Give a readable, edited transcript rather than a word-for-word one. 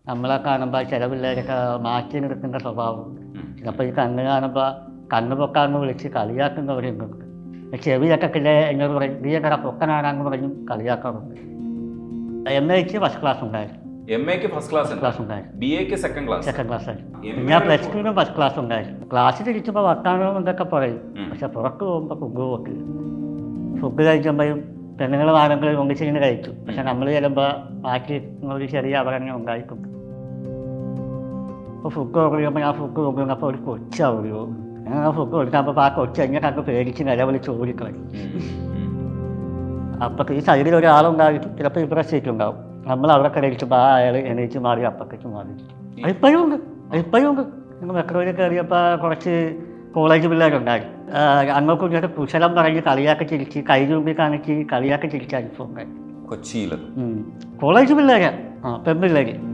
നമ്മളെ കാണുമ്പോൾ ചില പിള്ളേരൊക്കെ മാറ്റി നിർത്തുന്ന സ്വഭാവമുണ്ട്. ചിലപ്പോൾ ഈ കണ്ണ് കാണുമ്പോൾ കണ്ണ് പൊക്കാന്ന് വിളിച്ച് കളിയാക്കുന്നവരുണ്ട്. ചെവിയൊക്കെ എന്നോട് പറയും നീയൊക്കെ പൊക്കനാണെന്ന് പറഞ്ഞും കളിയാക്കാറുണ്ട്. MAക്ക് ഫസ്റ്റ് ക്ലാസ് ഉണ്ടായിരുന്നു. MAക്ക് ഫസ്റ്റ് ക്ലാസ് ഉണ്ടായിരുന്നു. BAക്ക് സെക്കൻഡ് ക്ലാസ് ആയിരുന്നു. ഞാൻ +2 ഫസ്റ്റ് ക്ലാസ് ഉണ്ടായിരുന്നു. ക്ലാസ്സിൽ തിരിച്ചുമ്പോൾ വർത്താനവും ഇതൊക്കെ പറയും. പക്ഷെ പുറത്ത് പോകുമ്പോൾ ഫുഡ് കഴിക്കുമ്പോഴും പെണ്ണുങ്ങൾ വാരങ്ങളിൽ ഒന്നിച്ചിങ്ങനെ കഴിക്കും. പക്ഷെ നമ്മൾ ചെല്ലുമ്പോൾ ബാക്കി ഒരു ചെറിയ അപകടങ്ങൾ ഉണ്ടായിട്ടുണ്ട്. അപ്പോൾ ഫുഡ് കൊടുക്കുമ്പോൾ ഞാൻ ഫുഡ് കൊടുക്കുന്നപ്പോൾ ഒരു കൊച്ചാവുകയോ ഞാൻ ഫുഡ് കൊടുക്കുമ്പോൾ ആ കൊച്ച് എന്നെ കണ്ട് പേടിച്ച് നിലവിളിച്ച് ഓടിക്കളയും. അപ്പോൾ ഈ സൈഡിൽ ഒരാളുണ്ടായിട്ട് ചിലപ്പോൾ ഇവിടെ സീറ്റുണ്ടാവും. നമ്മൾ അവിടെ കയറിക്കുമ്പോൾ അയാൾ എണീച്ച് മാറി അപ്പത്തേക്ക് മാറി. ഇപ്പോഴും ഉണ്ട്. നിങ്ങൾ മെട്രോയിൽ കയറിയപ്പോൾ കുറച്ച് കോളേജ് പിള്ളേരുണ്ടായിരുന്നു. അങ്ങോട്ടും ഇങ്ങോട്ട് കുശലം പറഞ്ഞ് കളിയാക്കി ചിരിച്ച് കൈ ചൂണ്ടി കാണിച്ച് കളിയാക്കി ചിരിച്ച അനുഭവം ഉണ്ടായി. കൊച്ചിയിൽ കോളേജ് പിള്ളേരാ, പെൺപിള്ളേര്.